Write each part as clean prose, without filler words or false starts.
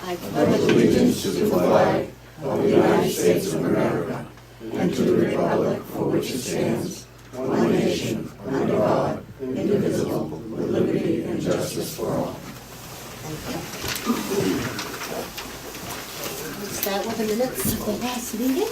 I pledge allegiance to the flag of the United States of America and to the republic for which it stands, one nation, under God, indivisible, with liberty and justice for all. Thank you. We'll start with the minutes of the last meeting.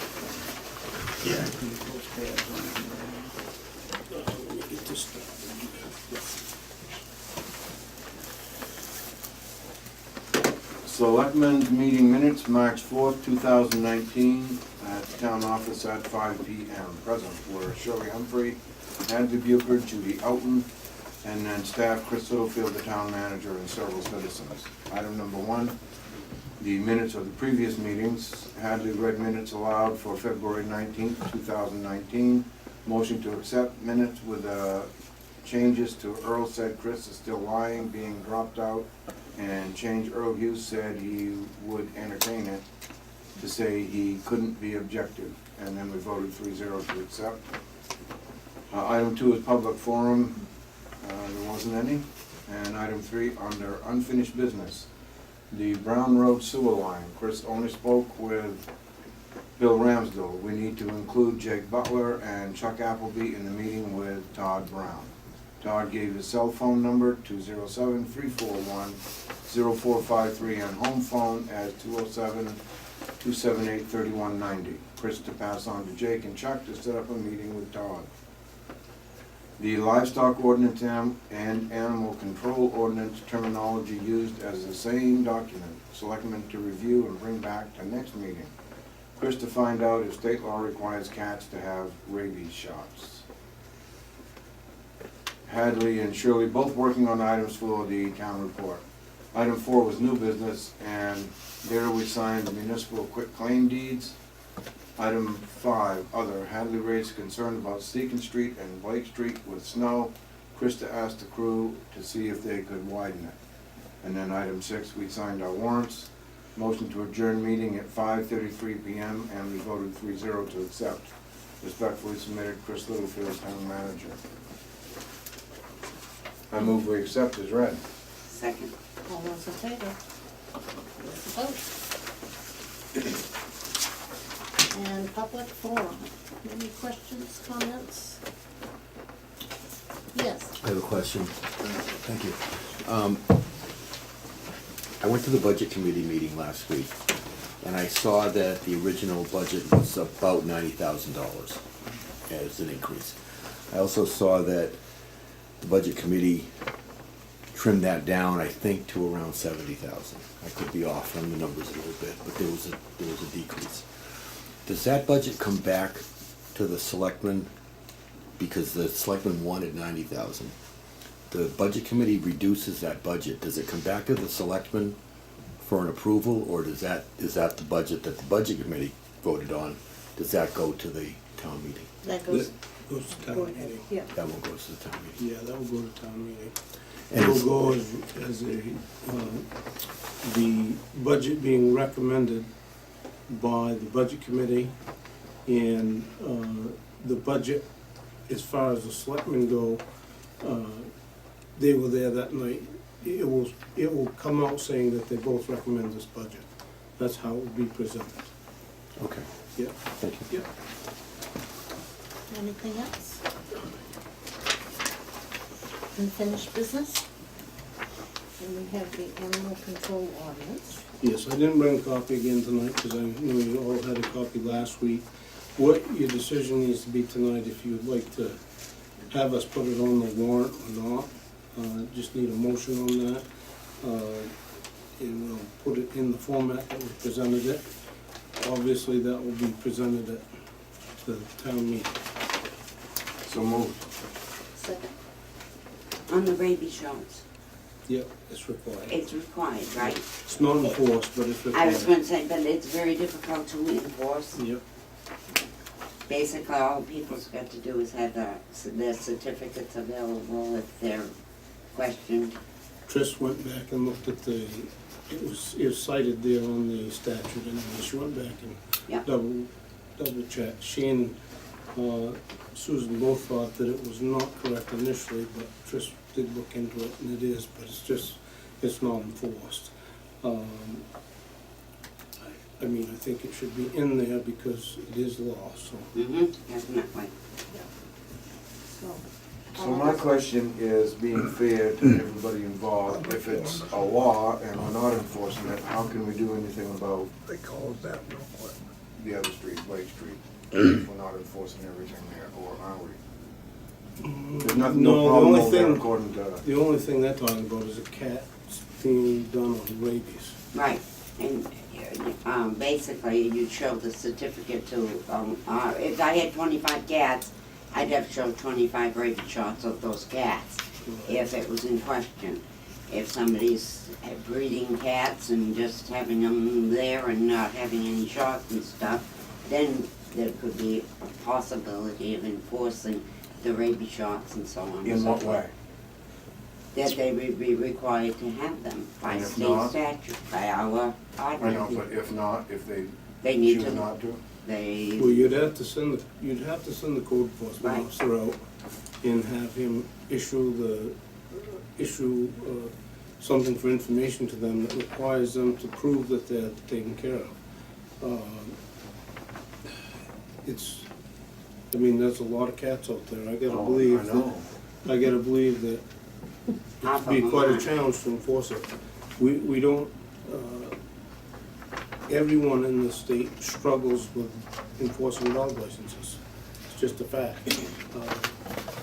Selectmen's meeting minutes, March 4th, 2019, at the town office at 5 p.m. Present were Shirley Humphrey, Andrew Bucher, Judy Oughton, and then staff Chris Littlefield, the town manager, and several citizens. Item number 1, the minutes of the previous meetings. Hadley read minutes aloud for February 19th, 2019. Motion to accept minutes with changes to Earl said Chris is still lying, being dropped out, and change Earl Hughes said he would entertain it to say he couldn't be objective, and then we voted 3-0 to accept. Item 2 is public forum. There wasn't any. And item 3, under unfinished business, the Brown Road sewer line. Chris only spoke with Bill Ramsdell. We need to include Jake Butler and Chuck Appleby in the meeting with Todd Brown. Todd gave his cell phone number, 207-341-0453, and home phone as 207-278-3190. Chris to pass on to Jake and Chuck to set up a meeting with Todd. The livestock ordinance and animal control ordinance terminology used as the same document. Selectmen to review and bring back to next meeting. Chris to find out if state law requires cats to have rabies shots. Hadley and Shirley both working on items for the town report. Item 4 was new business, and there we signed the municipal quitclaim deeds. Item 5, other. Hadley raised concern about Seacon Street and Blake Street with snow. Krista asked the crew to see if they could widen it. And then item 6, we signed our warrants. Motion to adjourn meeting at 5:33 p.m. and we voted 3-0 to accept. Respectfully submitted, Chris Littlefield, town manager. I move we accept as read. Second. All those in favor? There's a vote. And public forum. Any questions, comments? Yes. I have a question. Thank you. I went to the budget committee meeting last week, and I saw that the original budget was about $90,000 as an increase. I also saw that the budget committee trimmed that down, I think, to around $70,000. I could be off on the numbers a little bit, but there was a decrease. Does that budget come back to the selectmen? Because the selectmen wanted $90,000. The budget committee reduces that budget. Does it come back to the selectmen for an approval, or is that the budget that the budget committee voted on? Does that go to the town meeting? That goes. Goes to town meeting. Yeah. That one goes to the town meeting. Yeah, that will go to town meeting. And It will go as the budget being recommended by the budget committee, and the budget, as far as the selectmen go, they were there that night. It will come out saying that they both recommend this budget. That's how it will be presented. Okay, Yeah. thank you. Yeah. Anything else? Unfinished business? And we have the animal control ordinance. Yes, I didn't bring a copy again tonight because I knew you all had a copy last week. What your decision needs to be tonight, if you would like to have us put it on the warrant or not. Just need a motion on that. And we'll put it in the format that we presented it. Obviously, that will be presented at the town meeting. So moved. Second. On the rabies shots, Yep, it's required. it's required, right? It's not enforced, but it's I was required. going to say, but it's very difficult to enforce. Yep, Basically, all people's got to do is have their certificates available if they're questioned. Tris went back and looked at it was cited there on the statute, and she went back and Yeah. double checked. She and Susan both thought that it was not correct initially, but Tris did look into it, and it is, but it's not enforced. I mean, I think it should be in there because it is law, so. Definitely. So. So my question is, being fair to everybody involved, if it's a law and we're not enforcing it, how can we do anything about They call that real quick. the other street, Lake Street? If we're not enforcing everything there, or are we? There's nothing, No, no the problem only over there thing- according to, The only thing they're talking about is a cat being done on rabies. Right, and basically you show the certificate to, if I had 25 cats, I'd have to show 25 rabies shots of those cats, if it was in question. If somebody's breeding cats and just having them there and not having any shots and stuff, then there could be a possibility of enforcing the rabies shots and so on and in so what forth. way? That they would be required to have them by And if state not? statute, by our I know, ordinance. but if not, if they They need choose to, not to? they, Well, you'd have to send the code enforcement Right. officer out and have him issue something for information to them that requires them to prove that they're taken care of. I mean, there's a lot of cats out there. I gotta Oh, believe I that, know. I gotta believe that half it'd of be quite a them challenge to enforce it. We don't, everyone in the state struggles with enforcing dog licenses. It's just a fact.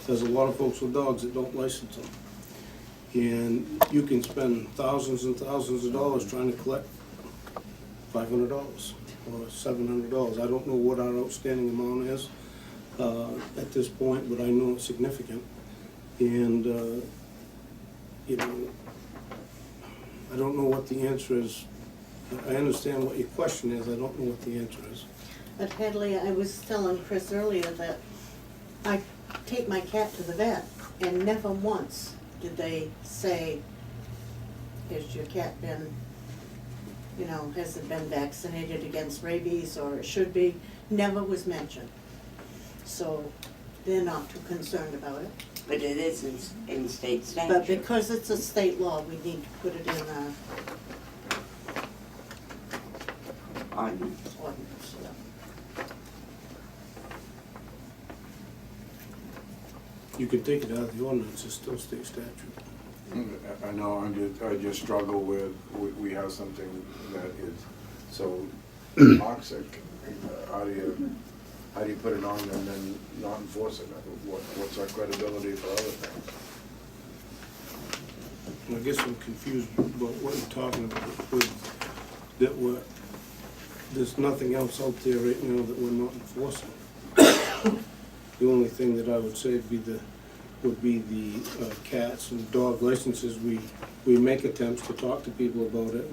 There's a lot of folks with dogs that don't license them. And you can spend thousands and thousands of dollars trying to collect $500 or $700. I don't know what our outstanding amount is at this point, but I know it's significant. And, you know, I don't know what the answer is. I understand what your question is, I don't know what the answer is. But Hadley, I was telling Chris earlier that I take my cat to the vet and never once did they say, has your cat been, you know, has it been vaccinated against rabies or it should be? Never was mentioned. So they're not too concerned about it. but it is in state But statute. because it's a state law, we need to put it in our Ordinance. ordinance, yeah. You can take it out of the ordinance, it's still state statute. I know, I just struggle with, we have something that is so toxic. How do you put it on and then not enforce it? What's our credibility for other things? I guess I'm confused about what you're talking about, with, that there's nothing else out there right now that we're not enforcing. The only thing that I would say would be the cats and dog licenses. We make attempts to talk to people about it.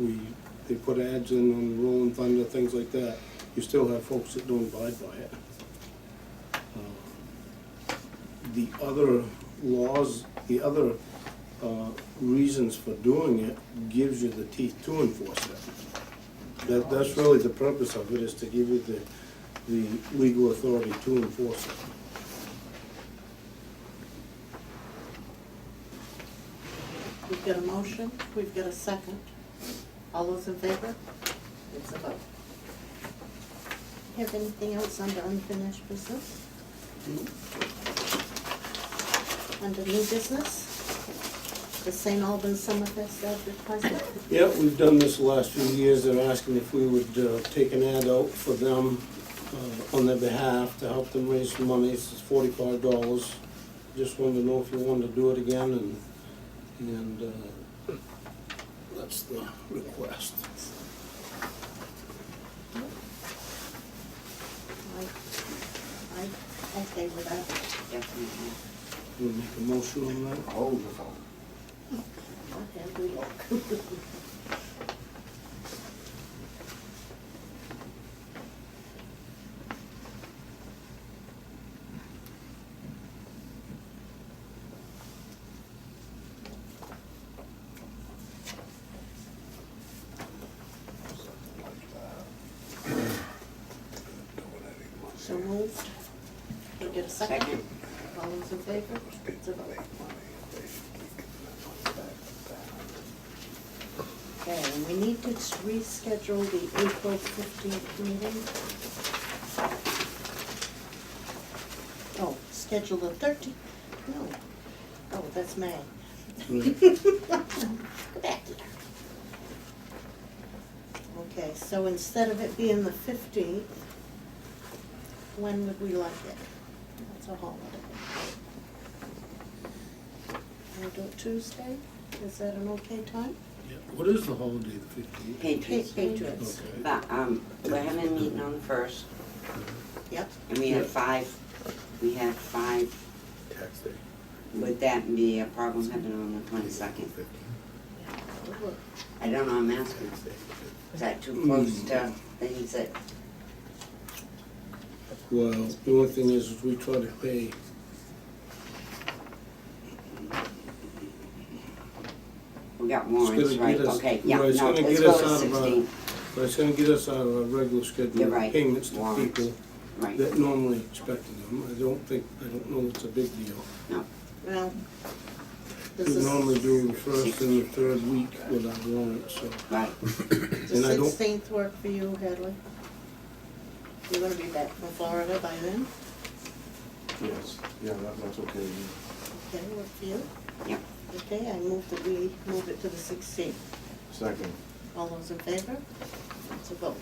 They put ads in on Rolling Thunder, things like that. You still have folks that don't abide by it. The other laws, the other reasons for doing it gives you the teeth to enforce it. That's really the purpose of it, is to give you the legal authority to enforce it. We've got a motion, we've got a second. All those in favor? It's a vote. Have anything else under unfinished business? Under new business? The St. Albans Summerfest advertisement? Yeah, we've done this the last few years. They're asking if we would take an ad out for them on their behalf to help them raise some money. It's $45. Just wanted to know if you wanted to do it again, and that's the request. I okay with that. Definitely. We'll make a motion on that. Hold the phone. Okay, we look. So moved. We get a second? Second. All those in favor? It's a vote. Okay, and we need to reschedule the April 15th meeting. Oh, schedule the 13th, no. Oh, that's May. Right. Go back here. Okay, so instead of it being the 15th, when would we like it? That's a holiday. Can we do it Tuesday? Is that an okay time? Yeah. What is the holiday, the 15th? Patriots. Patriots. Okay. But, we're having a meeting on the first, Yep. and we have Yeah. five. Tax day. Would that be a problem having it on the 22nd? I don't know, I'm asking. Is that too close to things that, Well, the only thing is we try to pay, we got It's warrants, gonna right? get us- Okay, yeah, right, it's no, gonna let's get go us to out of our- 16, but it's gonna get us out of our regular You're schedule of right. payments to Warrants. people right? that normally expected them. I don't know it's a big deal. No, Well, does We the normally do the first and the third week with our warrants, so. right. and I don't- 16th work for you, Hadley? You're gonna be back from Florida by then? Yes, yeah, that's okay. Okay, work for you? Yep. Okay, I move that we move it to the 16th. Second. All those in favor? It's a vote.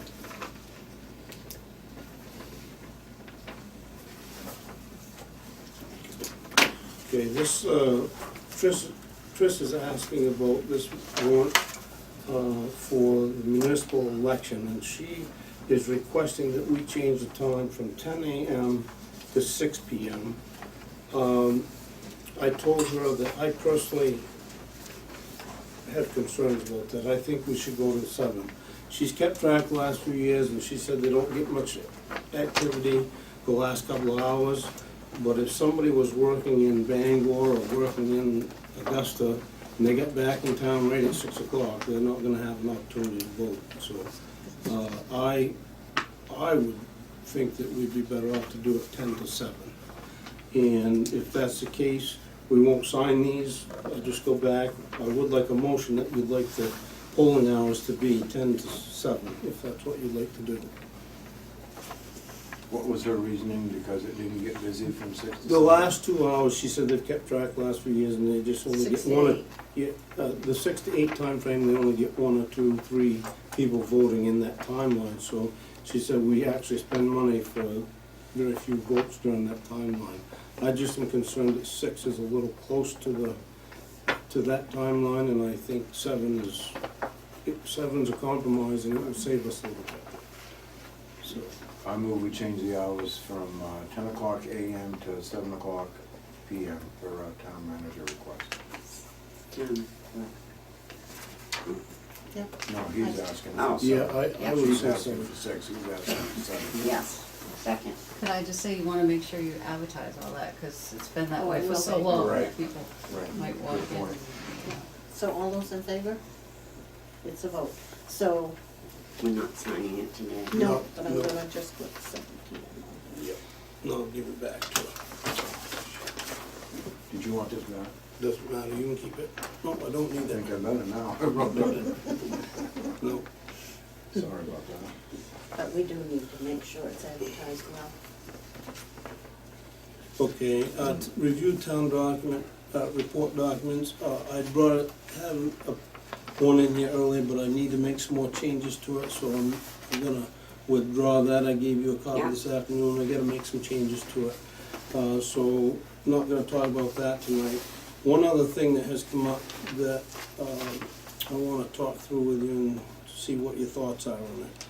Okay, this, Trish is asking about this warrant for the municipal election, and she is requesting that we change the time from 10 a.m. to 6 p.m. I told her that I personally have concerns about that. I think we should go to 7. She's kept track the last few years, and she said they don't get much activity the last couple of hours. But if somebody was working in Bangor or working in Augusta, and they get back in town right at 6 o'clock, they're not gonna have an opportunity to vote. So, I would think that we'd be better off to do it 10 to 7. And if that's the case, we won't sign these, I'll just go back. I would like a motion that we'd like the polling hours to be 10 to 7, if that's what you'd like to do. What was her reasoning, because it didn't get busy from 6 to 7? The last 2 hours, she said they've kept track the last few years, and they just only get 6 to one, 8. yeah, the 6 to 8 timeframe, they only get 1 or 2, 3 people voting in that timeline. So she said we actually spend money for very few votes during that timeline. I just am concerned that 6 is a little close to that timeline, and I think 7's a compromise, and it will save us a little bit. So, I move we change the hours from 10 o'clock a.m. to 7 o'clock p.m. for town manager request. Yep. No, he's asking Oh. for yeah, 7. I would She's say asking 7. for 6, he's asking for 7. Yes, second. Can I just say, you wanna make sure you advertise all that, cause it's been that Oh, I way for will so be. long, Right. that people Right. might walk Good in. point. So all those in favor? It's a vote. So, We're not signing it today. no, but I'm no. gonna just put 7 p.m. on here. No, I'll give it back to her. Did you want this back? Doesn't matter, you can keep it. No, I don't I need think that. I better now. I wrote it. No. Sorry about that. But we do need to make sure it's advertised well. Okay, review town document, report documents. I had one in here earlier, but I need to make some more changes to it, so I'm gonna withdraw that. I gave you a copy Yeah. this afternoon, I gotta make some changes to it. So, not gonna talk about that tonight. One other thing that has come up that, I wanna talk through with you and see what your thoughts are on it.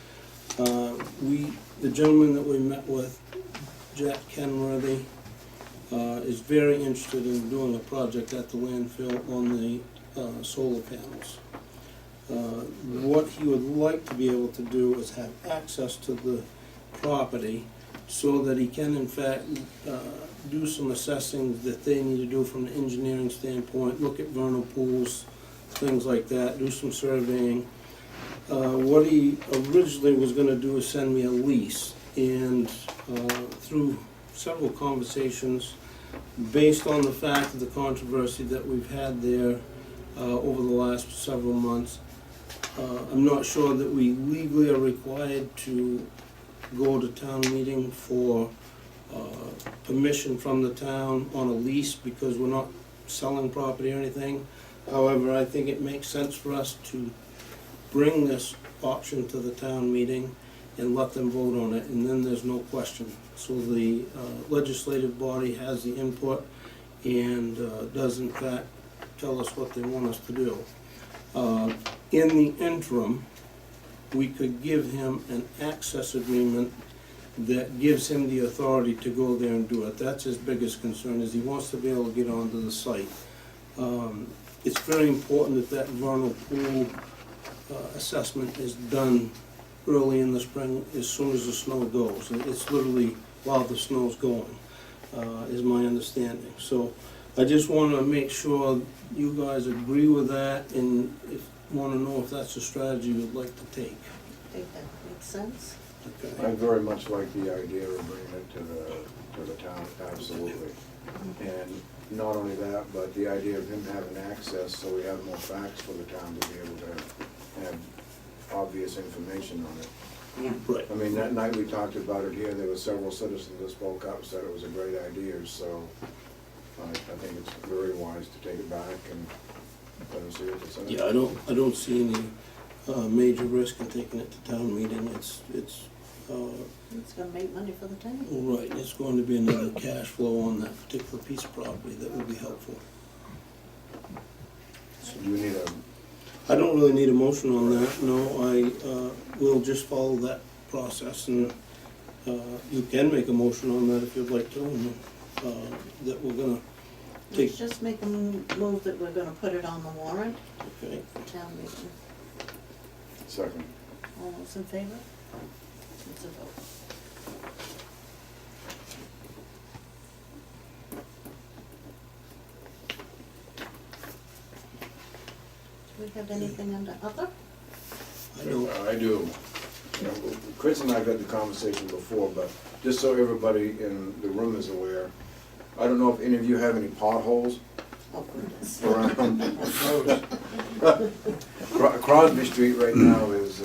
The gentleman that we met with, Jack Kenworthy, is very interested in doing a project at the landfill on the solar panels. What he would like to be able to do is have access to the property so that he can in fact do some assessing that they need to do from an engineering standpoint, look at vernal pools, things like that, do some surveying. What he originally was gonna do is send me a lease, and through several conversations, based on the fact of the controversy that we've had there over the last several months, I'm not sure that we legally are required to go to town meeting for permission from the town on a lease because we're not selling property or anything. However, I think it makes sense for us to bring this option to the town meeting and let them vote on it, and then there's no question. So the legislative body has the input and does in fact tell us what they want us to do. In the interim, we could give him an access agreement that gives him the authority to go there and do it. That's his biggest concern, is he wants to be able to get onto the site. It's very important that vernal pool assessment is done early in the spring, as soon as the snow goes. It's literally while the snow's going, is my understanding. So I just want to make sure you guys agree with that, and want to know if that's a strategy you'd like to take. I think that makes sense. Okay. I very much like the idea of bringing it to the town, absolutely. And not only that, but the idea of him having access, so we have more facts for the town to be able to have obvious information on it. Yeah. Right. I mean, that night we talked about it here, there were several citizens that spoke up, said it was a great idea, so I think it's very wise to take it back and let them see what they say. Yeah, I don't see any major risk in taking it to town meeting. It's gonna make money for the town. right, it's going to be another cash flow on that particular piece of property that will be helpful. So do you need a, I don't really need a motion on that, no, I will just follow that process, and you can make a motion on that if you'd like to, and that we're gonna take, Let's just make a move that we're gonna put it on the warrant okay, for town meeting. second? All those in favor? It's a vote. Do we have anything under other? I don't, I do. You know, Chris and I had the conversation before, but just so everybody in the room is aware, I don't know if any of you have any potholes Oh, goodness. around. Crosby Street right now is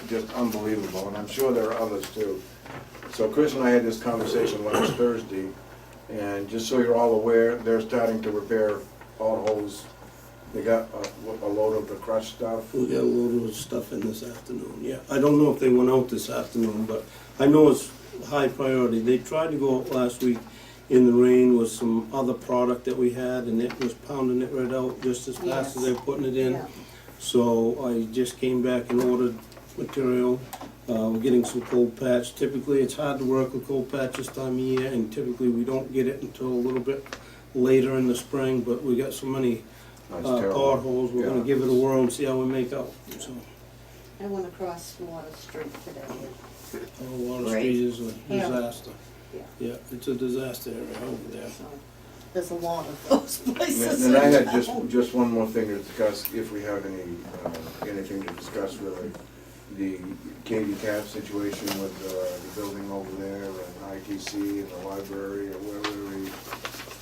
just unbelievable, and I'm sure there are others too. So Chris and I had this conversation last Thursday, and just so you're all aware, they're starting to repair potholes. They got a load of the crushed stuff. we got a load of stuff in this afternoon, yeah. I don't know if they went out this afternoon, but I know it's high priority. They tried to go out last week in the rain with some other product that we had, and it was pounding it right out just as fast as they were putting it in. Yeah. So I just came back and ordered material. We're getting some cold patch. Typically, it's hard to work with cold patch this time of year, and typically we don't get it until a little bit later in the spring, but we got so many That's terrible. potholes, we're gonna Yeah. give it a whirl and see how we make out, so. I went across Water Street today. Water Great. Street is a Yeah. disaster. Yeah. Yeah, it's a disaster area over there. So there's a lot of those places. And I had in town. just one more thing to discuss, if we have anything to discuss really. The H.E.A.T situation with the building over there and ITC and the library, or wherever we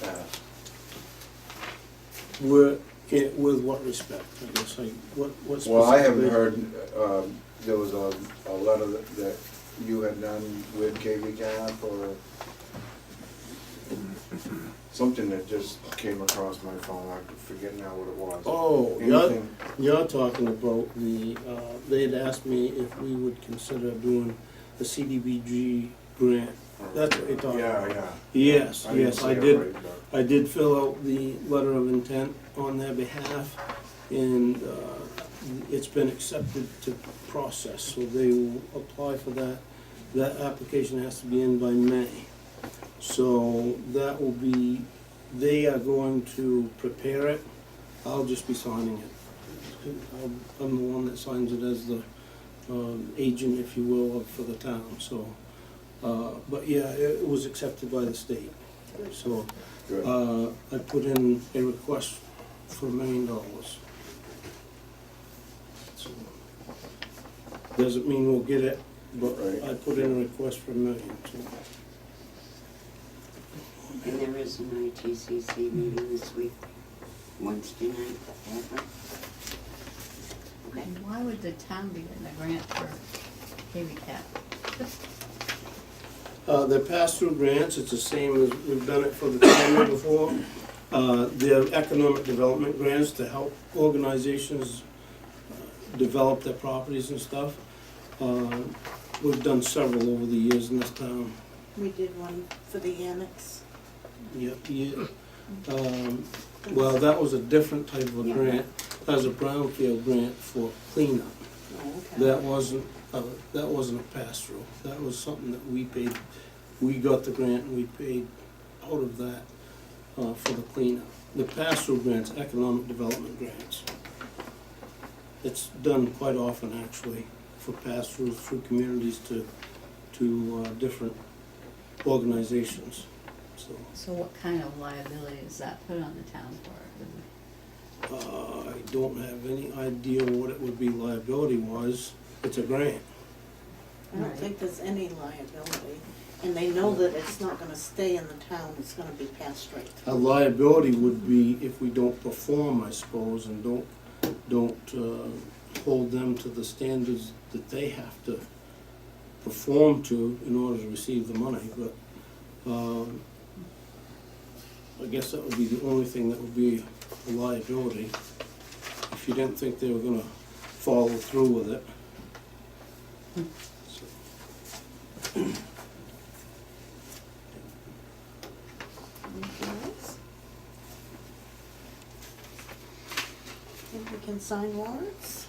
at. With what respect, I guess, like, what Well, I haven't specifically? heard, there was a letter that you had done with H.E.A.T or something that just came across my phone, I forget now what it was. Oh, Anything? you're talking about the, they had asked me if we would consider doing the CDBG grant. That's what you're talking about. Yeah. Yes, I didn't yes, say I it did. right, but- I did fill out the letter of intent on their behalf, and it's been accepted to process, so they will apply for that. That application has to be in by May. So that will be, they are going to prepare it, I'll just be signing it. I'm the one that signs it as the agent, if you will, for the town, so. But yeah, it was accepted by the state, so. Good. I put in a request for $1 million. So, doesn't mean we'll get it, but Right. I put in a request for $1 million, so. And there is an ITCC meeting this week, Wednesday night, ever. Okay. And why would the town be getting a grant for H.E.A.T? They're pass-through grants, it's the same as we've done it for the family before. They're economic development grants to help organizations develop their properties and stuff. We've done several over the years in this town. We did one for the annex. Yeah. Well, that was a different type of a grant. That was a brownfield grant for cleanup. Oh, okay. That wasn't a pass-through. That was something that we paid. We got the grant and we paid out of that for the cleanup. The pass-through grants, economic development grants. It's done quite often, actually, for pass-throughs through communities to different organizations, so. So what kind of liability is that put on the town for? I don't have any idea what it would be liability-wise. It's a grant. I don't think there's any liability, and they know that it's not gonna stay in the town, it's gonna be passed straight A through. liability would be if we don't perform, I suppose, and don't hold them to the standards that they have to perform to in order to receive the money, but I guess that would be the only thing that would be a liability, if you didn't think they were gonna follow through with it. So. Anything else? And we can sign warrants?